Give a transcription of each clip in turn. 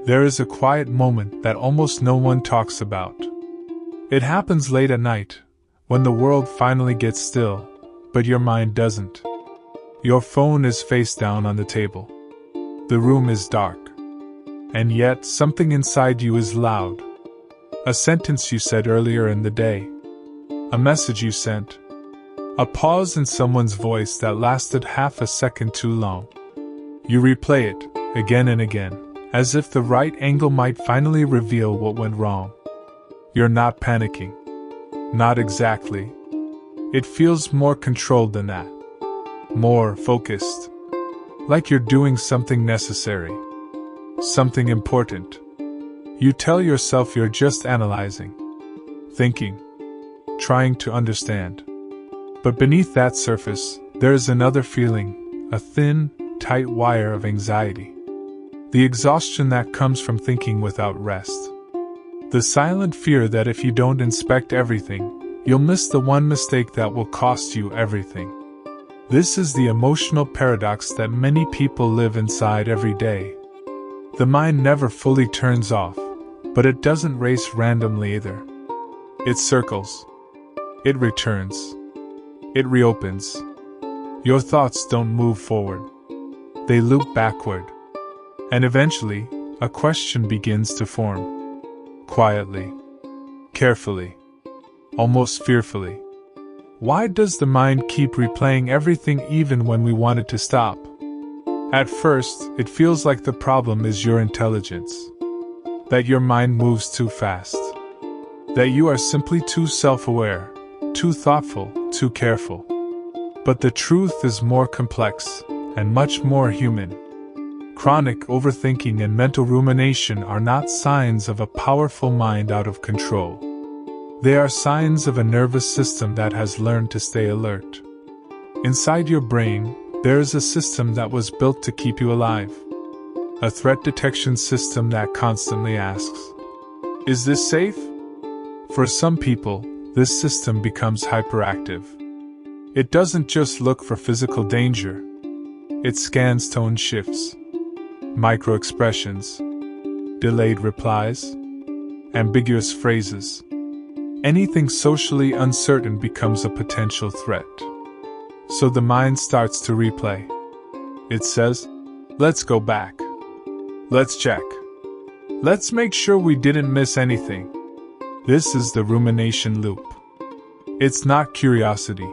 There is a quiet moment that almost no one talks about. It happens late at night, when the world finally gets still, but your mind doesn't. Your phone is face down on the table. The room is dark. And yet something inside you is loud. A sentence you said earlier in the day. A message you sent. A pause in someone's voice that lasted half a second too long. You replay it, again and again, as if the right angle might finally reveal what went wrong. You're not panicking. Not exactly. It feels more controlled than that. More focused. Like you're doing something necessary. Something important. You tell yourself you're just analyzing. Thinking. Trying to understand. But beneath that surface, there is another feeling, a thin, tight wire of anxiety. The exhaustion that comes from thinking without rest. The silent fear that if you don't inspect everything, you'll miss the one mistake that will cost you everything. This is the emotional paradox that many people live inside every day. The mind never fully turns off, but it doesn't race randomly either. It circles. It returns. It reopens. Your thoughts don't move forward. They loop backward. And eventually, a question begins to form. Quietly. Carefully. Almost fearfully. Why does the mind keep replaying everything even when we want it to stop? At first, it feels like the problem is your intelligence. That your mind moves too fast. That you are simply too self-aware, too thoughtful, too careful. But the truth is more complex, and much more human. Chronic overthinking and mental rumination are not signs of a powerful mind out of control. They are signs of a nervous system that has learned to stay alert. Inside your brain, there is a system that was built to keep you alive. A threat detection system that constantly asks, "Is this safe?" For some people, this system becomes hyperactive. It doesn't just look for physical danger. It scans tone shifts, micro-expressions, delayed replies, ambiguous phrases. Anything socially uncertain becomes a potential threat. So the mind starts to replay. It says, "Let's go back. Let's check. Let's make sure we didn't miss anything." This is the rumination loop. It's not curiosity.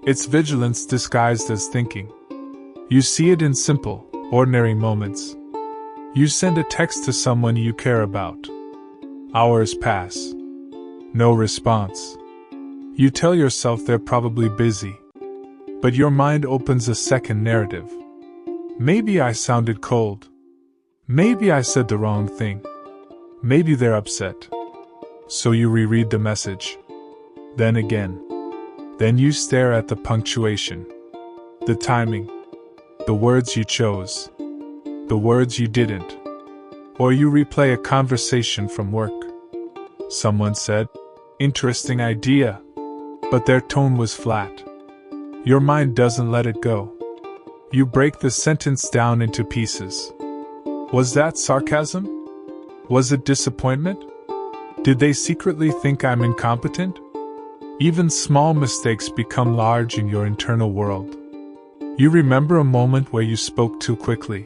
It's vigilance disguised as thinking. You see it in simple, ordinary moments. You send a text to someone you care about. Hours pass. No response. You tell yourself they're probably busy. But your mind opens a second narrative. Maybe I sounded cold. Maybe I said the wrong thing. Maybe they're upset. So you reread the message. Then again. Then you stare at the punctuation. The timing. The words you chose. The words you didn't. Or you replay a conversation from work. Someone said, "Interesting idea," but their tone was flat. Your mind doesn't let it go. You break the sentence down into pieces. Was that sarcasm? Was it disappointment? Did they secretly think I'm incompetent? Even small mistakes become large in your internal world. You remember a moment where you spoke too quickly.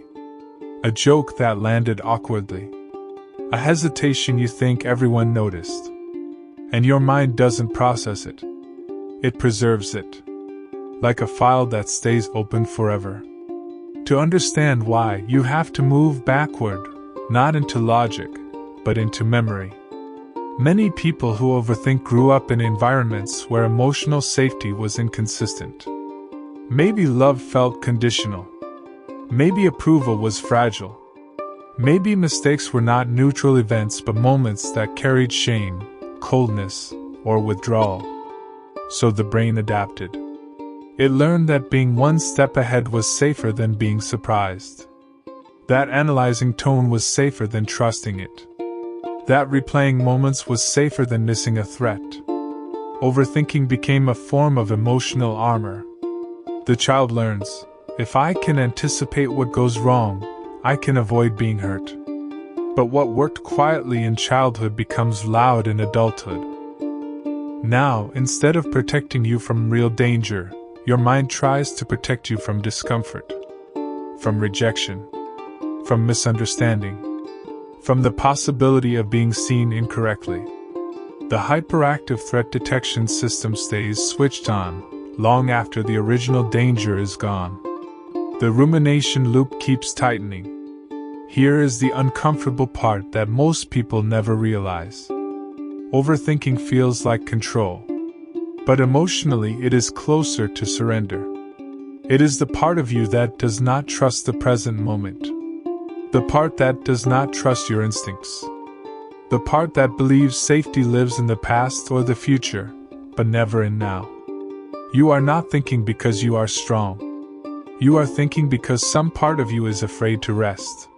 A joke that landed awkwardly. A hesitation you think everyone noticed. And your mind doesn't process it. It preserves it. Like a file that stays open forever. To understand why, you have to move backward, not into logic, but into memory. Many people who overthink grew up in environments where emotional safety was inconsistent. Maybe love felt conditional. Maybe approval was fragile. Maybe mistakes were not neutral events but moments that carried shame, coldness, or withdrawal. So the brain adapted. It learned that being one step ahead was safer than being surprised. That analyzing tone was safer than trusting it. That replaying moments was safer than missing a threat. Overthinking became a form of emotional armor. The child learns, if I can anticipate what goes wrong, I can avoid being hurt. But what worked quietly in childhood becomes loud in adulthood. Now, instead of protecting you from real danger, your mind tries to protect you from discomfort, from rejection, from misunderstanding, from the possibility of being seen incorrectly. The hyperactive threat detection system stays switched on long after the original danger is gone. The rumination loop keeps tightening. Here is the uncomfortable part that most people never realize. Overthinking feels like control, but emotionally it is closer to surrender. It is the part of you that does not trust the present moment. The part that does not trust your instincts. The part that believes safety lives in the past or the future, but never in now. You are not thinking because you are strong. You are thinking because some part of you is afraid to rest.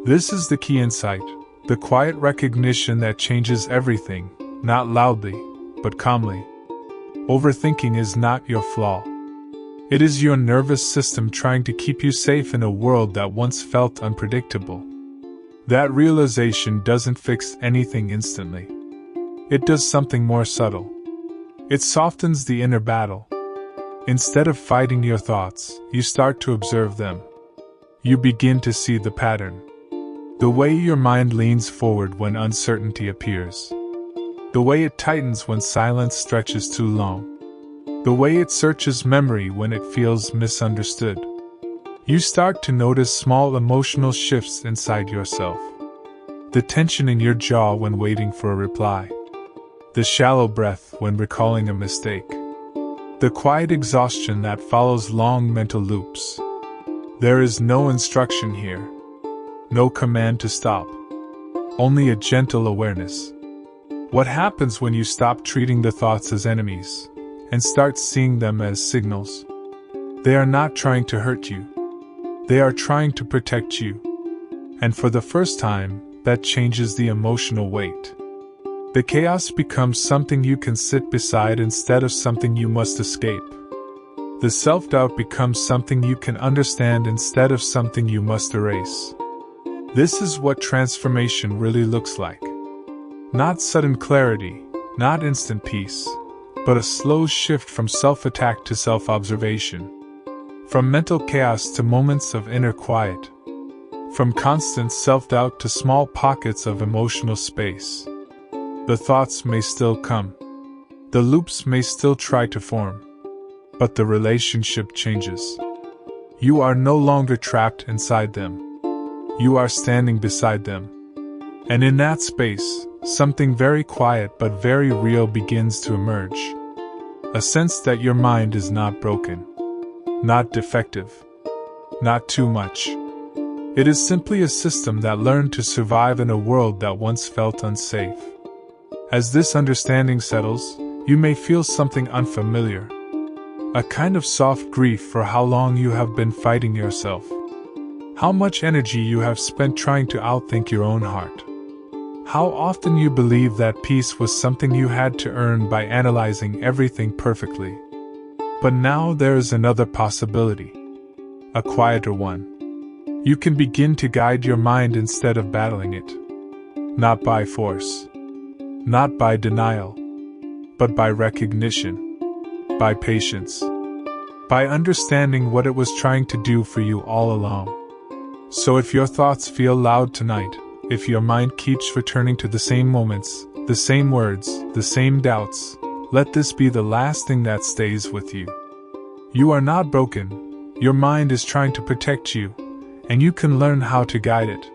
This is the key insight, the quiet recognition that changes everything, not loudly, but calmly. Overthinking is not your flaw. It is your nervous system trying to keep you safe in a world that once felt unpredictable. That realization doesn't fix anything instantly. It does something more subtle. It softens the inner battle. Instead of fighting your thoughts, you start to observe them. You begin to see the pattern. The way your mind leans forward when uncertainty appears. The way it tightens when silence stretches too long. The way it searches memory when it feels misunderstood. You start to notice small emotional shifts inside yourself. The tension in your jaw when waiting for a reply. The shallow breath when recalling a mistake. The quiet exhaustion that follows long mental loops. There is no instruction here. No command to stop. Only a gentle awareness. What happens when you stop treating the thoughts as enemies and start seeing them as signals? They are not trying to hurt you. They are trying to protect you. And for the first time, that changes the emotional weight. The chaos becomes something you can sit beside instead of something you must escape. The self-doubt becomes something you can understand instead of something you must erase. This is what transformation really looks like. Not sudden clarity, not instant peace, but a slow shift from self-attack to self-observation. From mental chaos to moments of inner quiet. From constant self-doubt to small pockets of emotional space. The thoughts may still come. The loops may still try to form. But the relationship changes. You are no longer trapped inside them. You are standing beside them. And in that space, something very quiet but very real begins to emerge. A sense that your mind is not broken. Not defective. Not too much. It is simply a system that learned to survive in a world that once felt unsafe. As this understanding settles, you may feel something unfamiliar. A kind of soft grief for how long you have been fighting yourself. How much energy you have spent trying to outthink your own heart. How often you believe that peace was something you had to earn by analyzing everything perfectly. But now there is another possibility. A quieter one. You can begin to guide your mind instead of battling it. Not by force. Not by denial. But by recognition. By patience. By understanding what it was trying to do for you all along. So if your thoughts feel loud tonight, if your mind keeps returning to the same moments, the same words, the same doubts, let this be the last thing that stays with you. You are not broken. Your mind is trying to protect you, and you can learn how to guide it.